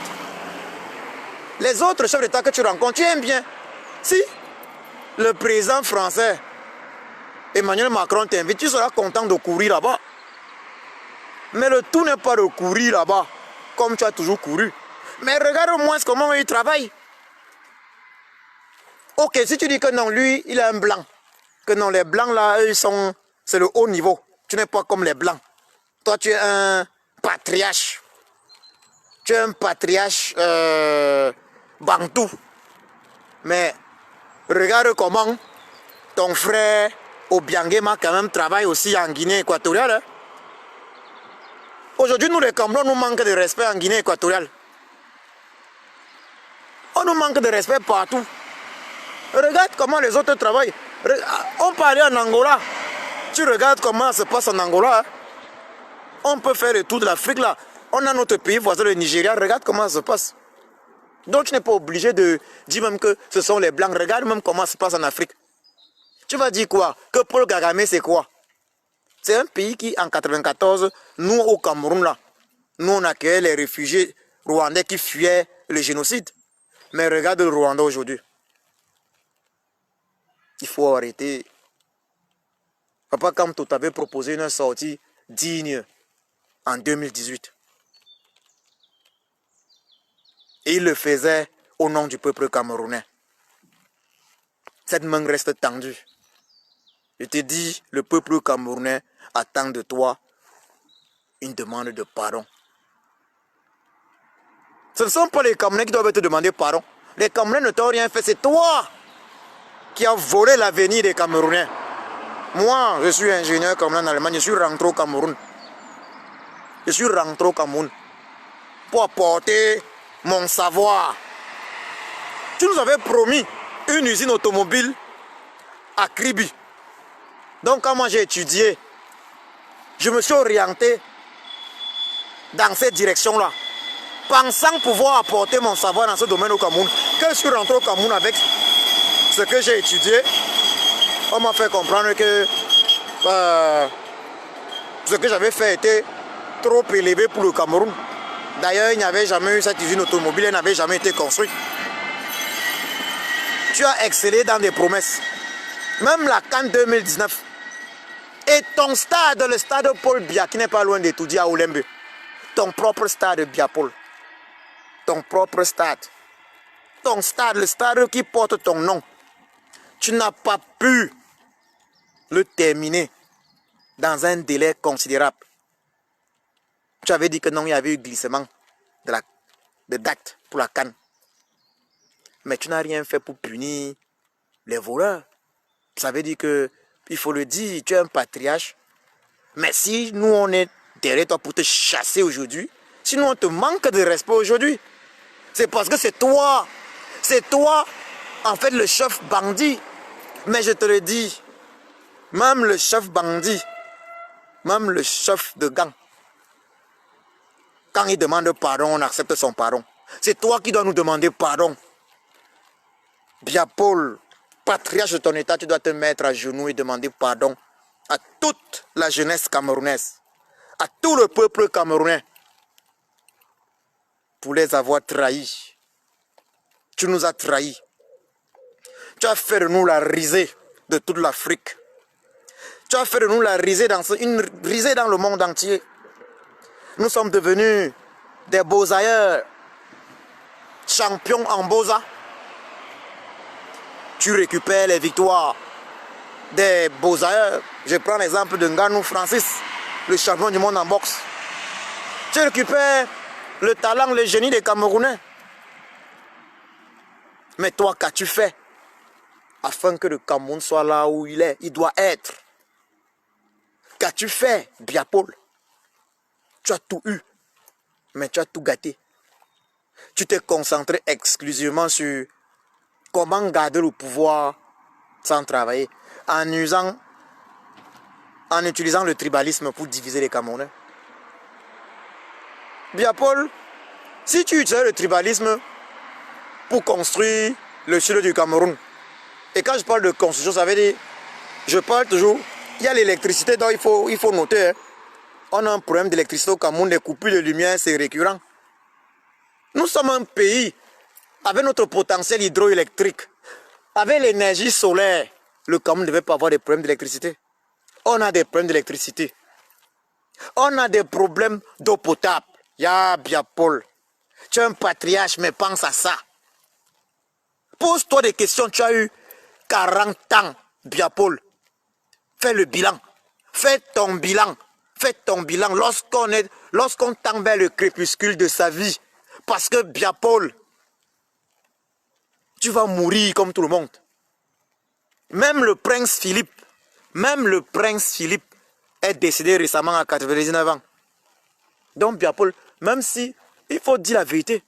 Les autres chefs d'État que tu rencontres, tu aimes bien. Si le président français, Emmanuel Macron, t'invite, tu seras content de courir là-bas. Mais le tout n'est pas de courir là-bas, comme tu as toujours couru. Mais regarde au moins comment il travaille. Ok, si tu dis que non, lui, il est un blanc. Que non, les blancs là, eux, c'est le haut niveau. Tu n'es pas comme les blancs. Toi, tu es un patriarche. Tu es un patriarche bantou. Mais regarde comment ton frère Obiangema quand même travaille aussi en Guinée équatoriale. Hein? Aujourd'hui, nous les Camerounais, nous manquons de respect en Guinée équatoriale. On nous manque de respect partout. Regarde comment les autres travaillent. On parlait en Angola. Tu regardes comment ça se passe en Angola. Hein? On peut faire le tour de l'Afrique là. On a notre pays voisin, le Nigeria. Regarde comment ça se passe. Donc tu n'es pas obligé de dire même que ce sont les Blancs. Regarde même comment ça se passe en Afrique. Tu vas dire quoi? Que Paul Kagame c'est quoi? C'est un pays qui en 94, nous au Cameroun là, nous on accueillait les réfugiés rwandais qui fuyaient le génocide. Mais regarde le Rwanda aujourd'hui. Il faut arrêter. Papa Kamto t'avait proposé une sortie digne en 2018. Et il le faisait au nom du peuple camerounais. Cette main reste tendue. Je te dis, le peuple camerounais attend de toi une demande de pardon. Ce ne sont pas les Camerounais qui doivent te demander pardon. Les Camerounais ne t'ont rien fait, c'est toi qui as volé l'avenir des Camerounais. Moi, je suis ingénieur camerounais en Allemagne, je suis rentré au Cameroun. Je suis rentré au Cameroun pour apporter mon savoir. Tu nous avais promis une usine automobile à Kribi. Donc quand moi j'ai étudié, je me suis orienté dans cette direction-là, pensant pouvoir apporter mon savoir dans ce domaine au Cameroun. Quand je suis rentré au Cameroun avec ce que j'ai étudié, on m'a fait comprendre que ce que j'avais fait était trop élevé pour le Cameroun. D'ailleurs, il n'y avait jamais eu cette usine automobile, elle n'avait jamais été construite. Tu as excellé dans des promesses. Même la CAN 2019. Et ton stade, le stade Paul Biya, qui n'est pas loin de Toudi à Oulembe. Ton propre stade Biya Paul. Ton propre stade. Ton stade, le stade qui porte ton nom. Tu n'as pas pu le terminer dans un délai considérable. Tu avais dit que non, il y avait eu glissement de date pour la CAN. Mais tu n'as rien fait pour punir les voleurs. Ça veut dire que, il faut le dire, tu es un patriarche. Mais si nous on est derrière toi pour te chasser aujourd'hui, si nous on te manque de respect aujourd'hui, c'est parce que c'est toi en fait le chef bandit. Mais je te le dis, même le chef bandit, même le chef de gang, quand il demande pardon, on accepte son pardon. C'est toi qui dois nous demander pardon. Biya Paul, patriarche de ton état, tu dois te mettre à genoux et demander pardon à toute la jeunesse camerounaise, à tout le peuple camerounais, pour les avoir trahis. Tu nous as trahis. Tu as fait de nous la risée de toute l'Afrique. Tu as fait de nous la risée une risée dans le monde entier. Nous sommes devenus des beaux-ailleurs, champions en beaux-arts. Tu récupères les victoires des beaux-ailleurs. Je prends l'exemple de Ngannou Francis, le champion du monde en boxe. Tu récupères le talent, le génie des Camerounais. Mais toi, qu'as-tu fait afin que le Cameroun soit là où il est, il doit être? Qu'as-tu fait, Biya Paul? Tu as tout eu, mais tu as tout gâté. Tu t'es concentré exclusivement sur comment garder le pouvoir sans travailler, en utilisant le tribalisme pour diviser les Camerounais. Biya Paul, si tu utilises le tribalisme pour construire le sud du Cameroun, et quand je parle de construction, ça veut dire, je parle toujours, il y a l'électricité, donc il faut noter, hein. On a un problème d'électricité au Cameroun, les coupures de lumière, c'est récurrent. Nous sommes un pays avec notre potentiel hydroélectrique, avec l'énergie solaire. Le Cameroun ne devait pas avoir des problèmes d'électricité. On a des problèmes d'électricité. On a des problèmes d'eau potable. Ya Biya Paul, tu es un patriarche, mais pense à ça. Pose-toi des questions, tu as eu 40 ans, Biya Paul. Fais le bilan. Fais ton bilan. Fais ton bilan lorsqu'on tend vers le crépuscule de sa vie. Parce que Biya Paul, tu vas mourir comme tout le monde. Même le prince Philippe est décédé récemment à 99 ans. Donc Biya Paul, même si, il faut dire la vérité,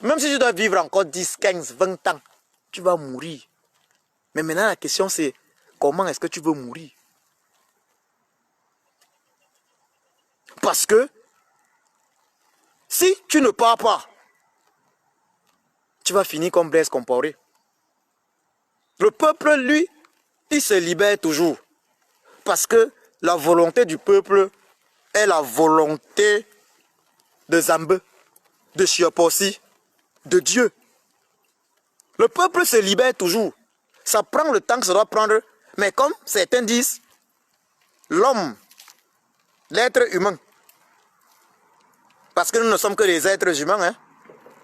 même si tu dois vivre encore 10, 15, 20 ans, tu vas mourir. Mais maintenant la question c'est, comment est-ce que tu veux mourir? Parce que, si tu ne pars pas, tu vas finir comme Blaise Compaoré. Le peuple, lui, il se libère toujours. Parce que la volonté du peuple est la volonté de Zambé, de Chiapossi, de Dieu. Le peuple se libère toujours. Ça prend le temps que ça doit prendre. Mais comme certains disent, l'homme, l'être humain, parce que nous ne sommes que des êtres humains, hein.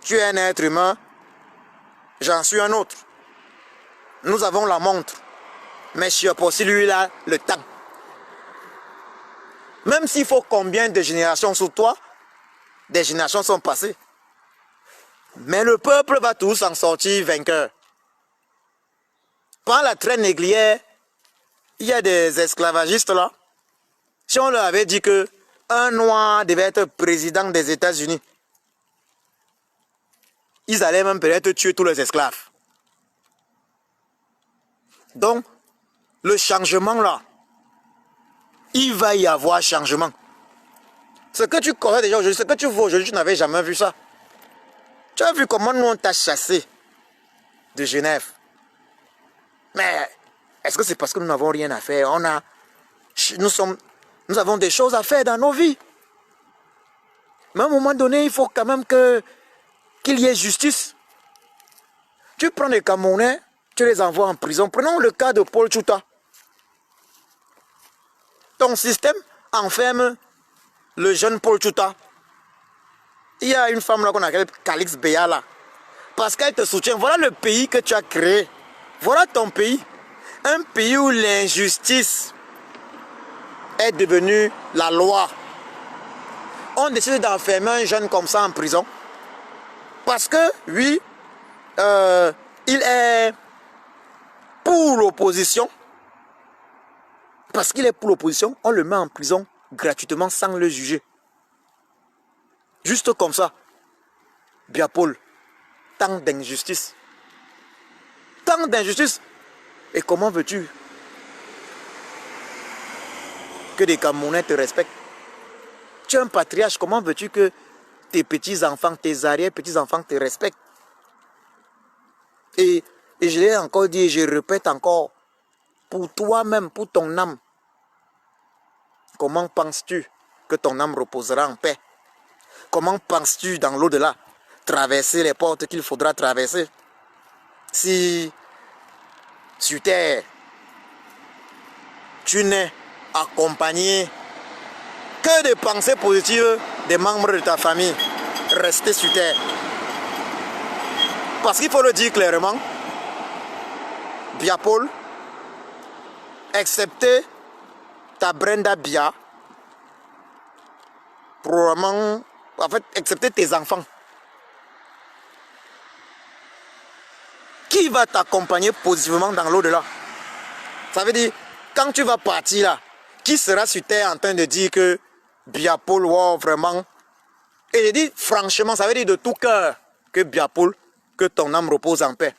Tu es un être humain, j'en suis un autre. Nous avons la montre, mais je suis aussi lui là le temps. Même s'il faut combien de générations sous toi, des générations sont passées. Mais le peuple va tous en sortir vainqueur. Pendant la traîne négrière, il y a des esclavagistes là. Si on leur avait dit que un noir devait être président des États-Unis, ils allaient même peut-être tuer tous les esclaves. Donc, le changement là, il va y avoir changement. Ce que tu connais déjà aujourd'hui, ce que tu vois aujourd'hui, tu n'avais jamais vu ça. Tu as vu comment nous on t'a chassé de Genève. Mais est-ce que c'est parce que nous n'avons rien à faire? Nous avons des choses à faire dans nos vies. Mais à un moment donné, il faut quand même qu'il y ait justice. Tu prends les Camerounais, tu les envoies en prison. Prenons le cas de Paul Tchouta. Ton système enferme le jeune Paul Tchouta. Il y a une femme là qu'on appelle Calix Béala. Parce qu'elle te soutient. Voilà le pays que tu as créé. Voilà ton pays. Un pays où l'injustice est devenue la loi. On décide d'enfermer un jeune comme ça en prison. Parce que, oui, il est pour l'opposition. Parce qu'il est pour l'opposition, on le met en prison gratuitement sans le juger. Juste comme ça. Bien Paul, tant d'injustice. Tant d'injustice. Et comment veux-tu que des Camerounais te respectent? Tu es un patriarche, comment veux-tu que tes petits-enfants, tes arrière-petits-enfants te respectent? Et je l'ai encore dit et je répète encore, pour toi-même, pour ton âme, comment penses-tu que ton âme reposera en paix? Comment penses-tu dans l'au-delà traverser les portes qu'il faudra traverser? Si sur terre, tu n'es accompagné que de pensées positives des membres de ta famille, rester sur terre. Parce qu'il faut le dire clairement, Bia Paul, excepté ta Brenda Bia, probablement, en fait, excepté tes enfants, qui va t'accompagner positivement dans l'au-delà? Ça veut dire, quand tu vas partir là, qui sera sur terre en train de dire que Bia Paul, wow, vraiment? Et je dis franchement, ça veut dire de tout cœur que Bia Paul, que ton âme repose en paix.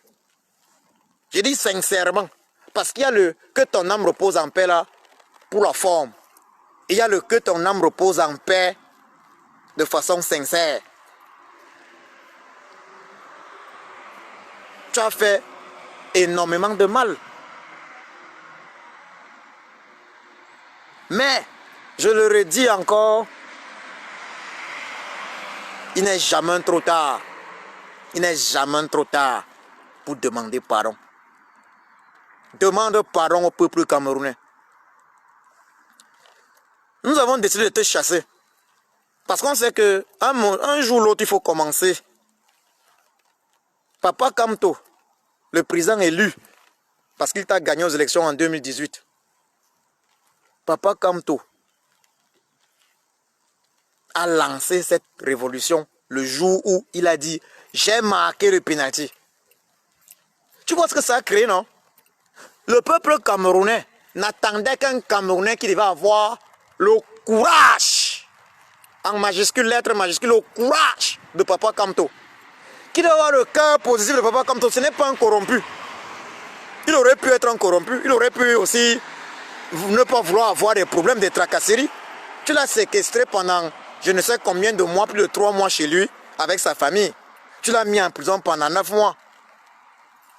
Je dis sincèrement, parce qu'il y a le que ton âme repose en paix là, pour la forme. Et il y a le que ton âme repose en paix de façon sincère. Tu as fait énormément de mal. Mais, je le redis encore, il n'est jamais trop tard. Il n'est jamais trop tard pour demander pardon. Demande pardon au peuple camerounais. Nous avons décidé de te chasser. Parce qu'on sait qu'un jour ou l'autre, il faut commencer. Papa Kamto, le président élu, parce qu'il t'a gagné aux élections en 2018. Papa Kamto a lancé cette révolution le jour où il a dit « J'ai marqué le penalty ». Tu vois ce que ça a créé, non? Le peuple camerounais n'attendait qu'un Camerounais qui devait avoir le courage, en majuscule, lettre majuscule, le courage de Papa Kamto. Qui doit avoir le cœur positif de Papa Kamto, ce n'est pas un corrompu. Il aurait pu être un corrompu, il aurait pu aussi ne pas vouloir avoir des problèmes, des tracasseries. Tu l'as séquestré pendant je ne sais combien de mois, plus de 3 mois chez lui, avec sa famille. Tu l'as mis en prison pendant 9 mois.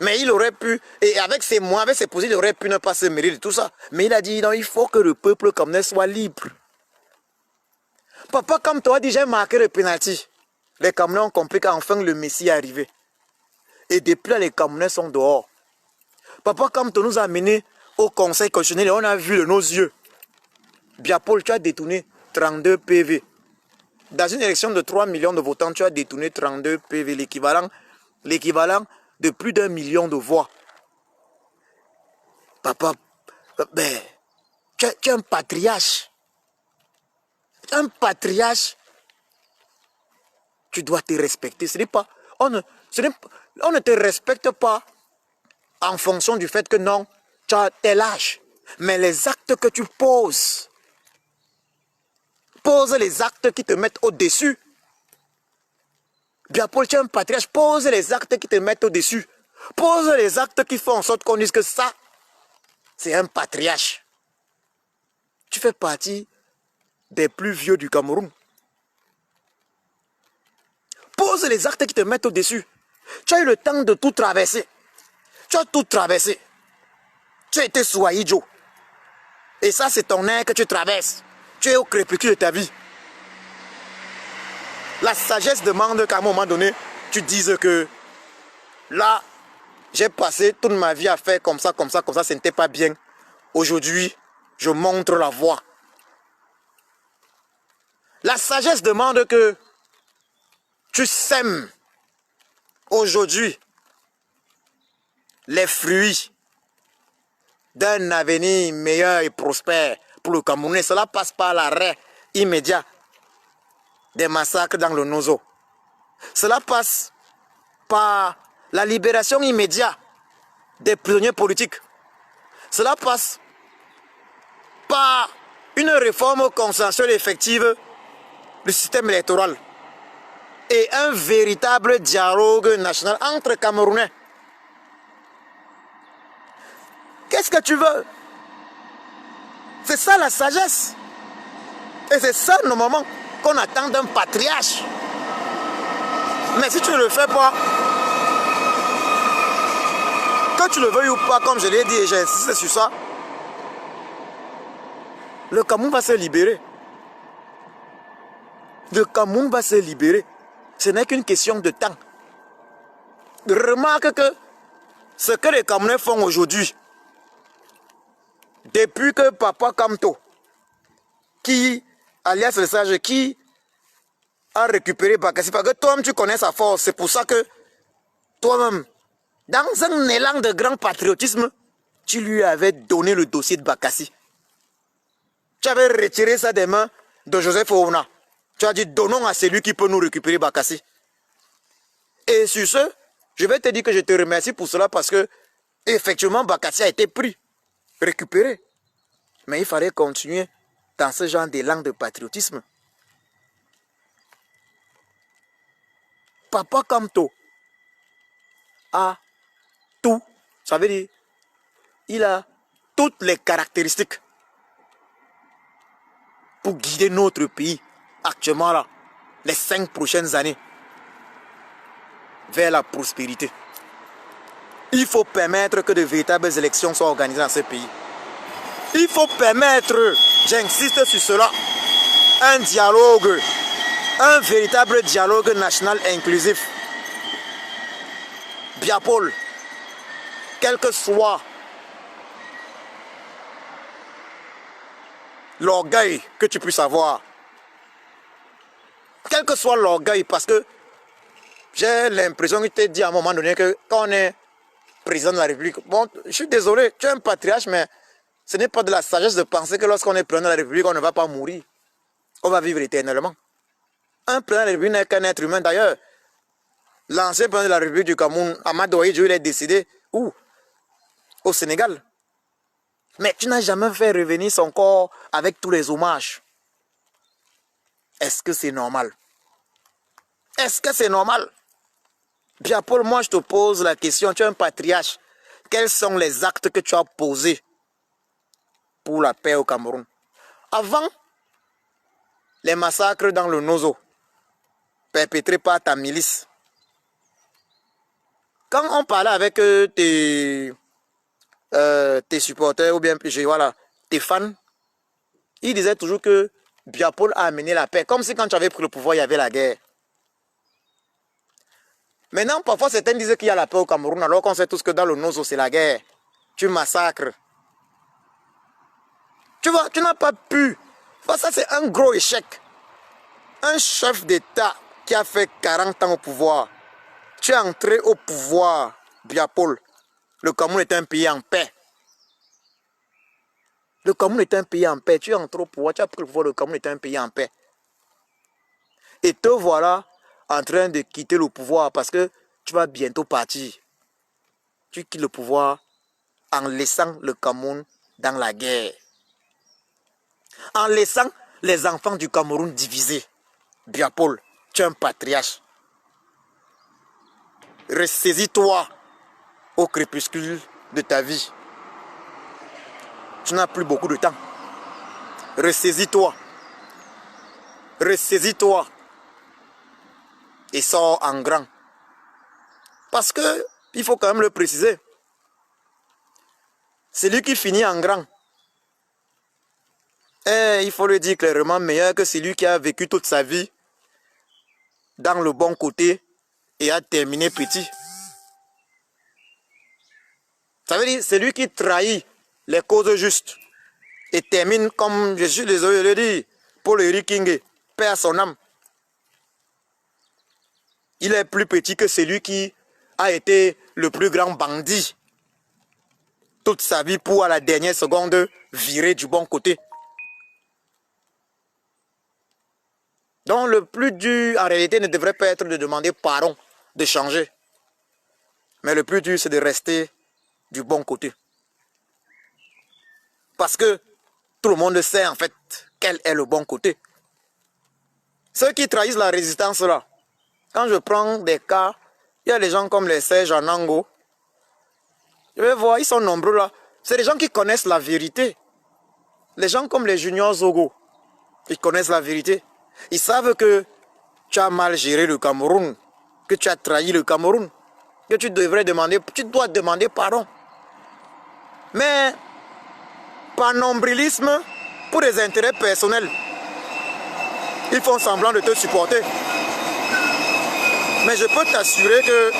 Mais il aurait pu, et avec ses mois, avec ses positions, il aurait pu ne pas se mêler de tout ça. Mais il a dit non, il faut que le peuple camerounais soit libre. Papa, comme toi, dit j'ai marqué le penalty. Les Camerounais ont compris qu'enfin le Messie est arrivé. Et depuis là, les Camerounais sont dehors. Papa Kamto nous a amenés au Conseil constitutionnel et on a vu de nos yeux. Biapol, tu as détourné 32 PV. Dans une élection de 3 millions de votants, tu as détourné 32 PV, l'équivalent de plus d'1 million de voix. Papa, ben, tu es un patriarche. Un patriarche, tu dois te respecter. Ce n'est pas, on ne te respecte pas en fonction du fait que non, tu as tel âge. Mais les actes que tu poses, pose les actes qui te mettent au-dessus. Biapol, tu es un patriarche, pose les actes qui te mettent au-dessus. Pose les actes qui font en sorte qu'on dise que ça, c'est un patriarche. Tu fais partie des plus vieux du Cameroun. Pose les actes qui te mettent au-dessus. Tu as eu le temps de tout traverser. Tu as tout traversé. Tu as été sous Aïdjo. Et ça, c'est ton air que tu traverses. Tu es au crépuscule de ta vie. La sagesse demande qu'à un moment donné, tu dises que là, j'ai passé toute ma vie à faire comme ça, ce n'était pas bien. Aujourd'hui, je montre la voie. La sagesse demande que tu sèmes aujourd'hui les fruits d'un avenir meilleur et prospère pour le Camerounais. Cela passe par l'arrêt immédiat des massacres dans le Nozo. Cela passe par la libération immédiate des prisonniers politiques. Cela passe par une réforme consensuelle effective du système électoral et un véritable dialogue national entre Camerounais. Qu'est-ce que tu veux? C'est ça la sagesse. Et c'est ça normalement qu'on attend d'un patriarche. Mais si tu ne le fais pas, que tu le veuilles ou pas, comme je l'ai dit et j'ai insisté sur ça, le Cameroun va se libérer. Le Cameroun va se libérer. Ce n'est qu'une question de temps. Remarque que ce que les Camerounais font aujourd'hui, depuis que Papa Kamto, alias le sage, qui a récupéré Bakassi, parce que toi-même tu connais sa force, c'est pour ça que toi-même, dans un élan de grand patriotisme, tu lui avais donné le dossier de Bakassi. Tu avais retiré ça des mains de Joseph Ouna. Tu as dit donnons à celui qui peut nous récupérer Bakassi. Et sur ce, je vais te dire que je te remercie pour cela parce que effectivement Bakassi a été pris, récupéré. Mais il fallait continuer dans ce genre d'élan de patriotisme. Papa Kamto a tout, ça veut dire, il a toutes les caractéristiques pour guider notre pays actuellement là, les 5 prochaines années, vers la prospérité. Il faut permettre que de véritables élections soient organisées dans ce pays. Il faut permettre, j'insiste sur cela, un dialogue, un véritable dialogue national inclusif. Biapol, quel que soit l'orgueil que tu puisses avoir, quel que soit l'orgueil, parce que j'ai l'impression qu'il t'a dit à un moment donné que quand on est président de la République, bon, je suis désolé, tu es un patriarche, mais ce n'est pas de la sagesse de penser que lorsqu'on est président de la République, on ne va pas mourir. On va vivre éternellement. Un président de la République n'est qu'un être humain. D'ailleurs, l'ancien président de la République du Cameroun, Amadou Ahidjo, il est décédé où? Au Sénégal. Mais tu n'as jamais fait revenir son corps avec tous les hommages. Est-ce que c'est normal? Est-ce que c'est normal? Bien, Paul, moi je te pose la question, tu es un patriarche. Quels sont les actes que tu as posés pour la paix au Cameroun? Avant les massacres dans le Nozo, perpétrés par ta milice, quand on parlait avec tes supporters ou bien voilà, tes fans, ils disaient toujours que Biapol a amené la paix. Comme si quand tu avais pris le pouvoir, il y avait la guerre. Maintenant, parfois, certains disaient qu'il y a la paix au Cameroun, alors qu'on sait tous que dans le Nozo, c'est la guerre. tu massacres. Tu vois, tu n'as pas pu. Ça, c'est un gros échec. Un chef d'État qui a fait 40 ans au pouvoir. Tu es entré au pouvoir, Biapol. Le Cameroun est un pays en paix. Le Cameroun est un pays en paix. Tu es entré au pouvoir, tu as pris le pouvoir, le Cameroun est un pays en paix. Et te voilà en train de quitter le pouvoir parce que tu vas bientôt partir. Tu quittes le pouvoir en laissant le Cameroun dans la guerre. En laissant les enfants du Cameroun divisés. Biapol, tu es un patriarche. Ressaisis-toi au crépuscule de ta vie. Tu n'as plus beaucoup de temps. Ressaisis-toi. Ressaisis-toi. Et sors en grand. Parce que, il faut quand même le préciser, celui qui finit en grand est, il faut le dire clairement, meilleur que celui qui a vécu toute sa vie dans le bon côté et a terminé petit. Ça veut dire celui qui trahit les causes justes et termine comme, je suis désolé de le dire, Paul-Henri King, paix à son âme. Il est plus petit que celui qui a été le plus grand bandit toute sa vie pour à la dernière seconde virer du bon côté. Donc le plus dur en réalité ne devrait pas être de demander pardon, de changer. Mais le plus dur c'est de rester du bon côté. Parce que tout le monde sait en fait quel est le bon côté. Ceux qui trahissent la résistance là, quand je prends des cas, il y a des gens comme les Serge Anango. Je vais voir, ils sont nombreux là. C'est des gens qui connaissent la vérité. Les gens comme les Junior Zogo, ils connaissent la vérité. Ils savent que tu as mal géré le Cameroun, que tu as trahi le Cameroun, que tu dois demander pardon. Mais par nombrilisme, pour des intérêts personnels, ils font semblant de te supporter. Mais je peux t'assurer que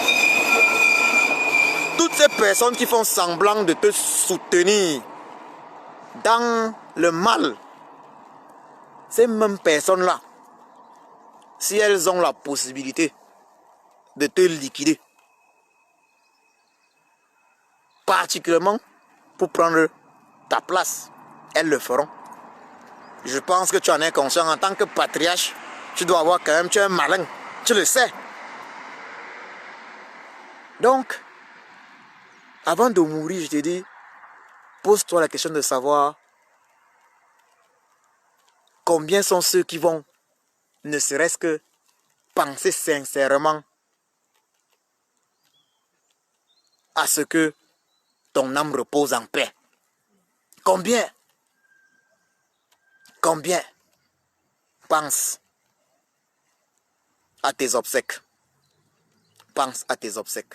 toutes ces personnes qui font semblant de te soutenir dans le mal, ces mêmes personnes-là, si elles ont la possibilité de te liquider, particulièrement pour prendre ta place, elles le feront. Je pense que tu en es conscient. En tant que patriarche, tu dois avoir quand même, tu es un malin, tu le sais. Donc, avant de mourir, je te dis, pose-toi la question de savoir combien sont ceux qui vont, ne serait-ce que penser sincèrement à ce que ton âme repose en paix. Combien? Combien? Pense à tes obsèques. Pense à tes obsèques.